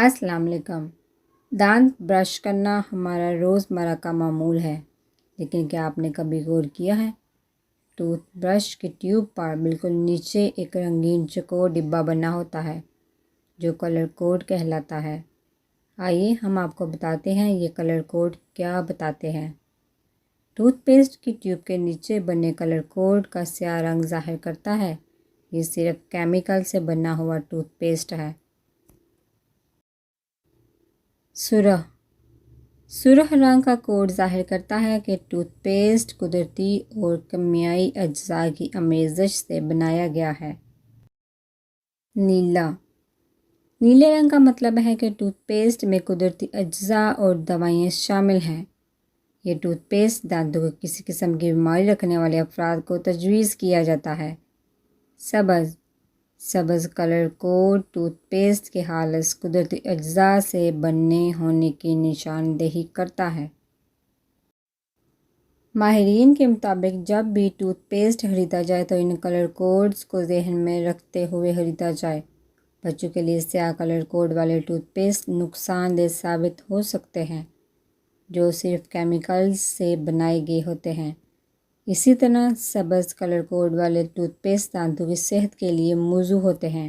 السلام علیکم۔ دانت برش کرنا ہمارا روزمرہ کا معمول ہے، لیکن کیا آپ نے کبھی غور کیا ہے ٹوتھ برش کے ٹیوب پر بالکل نیچے ایک رنگین چوکور ڈبہ بنا ہوتا ہے جو کلر کوڈ کہلاتا ہے۔ آئیے ہم آپ کو بتاتے ہیں یہ کلر کوڈ کیا بتاتے ہیں۔ ٹوتھ پیسٹ کی ٹیوب کے نیچے بنے کلر کوڈ کا سیاہ رنگ ظاہر کرتا ہے یہ صرف کیمیکل سے بنا ہوا ٹوتھ پیسٹ ہے۔ سرخ رنگ کا کوڈ ظاہر کرتا ہے کہ ٹوتھ پیسٹ قدرتی اور کیمیائی اجزاء کی آمیزش سے بنایا گیا ہے۔ نیلے رنگ کا مطلب ہے کہ ٹوتھ پیسٹ میں قدرتی اجزاء اور دوائیں شامل ہیں۔ یہ ٹوتھ پیسٹ دانتوں کو کسی قسم کی بیماری رکھنے والے افراد کو تجویز کیا جاتا ہے۔ سبز کلر کوڈ ٹوتھ پیسٹ کے خالص قدرتی اجزاء سے بنے ہونے کی نشاندہی کرتا ہے۔ ماہرین کے مطابق جب بھی ٹوتھ پیسٹ خریدا جائے تو ان کلر کوڈز کو ذہن میں رکھتے ہوئے خریدا جائے۔ بچوں کے لیے سیاہ کلر کوڈ والے ٹوتھ پیسٹ نقصان دہ ثابت ہو سکتے ہیں جو صرف کیمیکلز سے بنائے گئے ہوتے ہیں۔ اسی طرح سبز کلر کوڈ والے ٹوتھ پیسٹ دانتوں کی صحت کے لیے موزوں ہوتے ہیں۔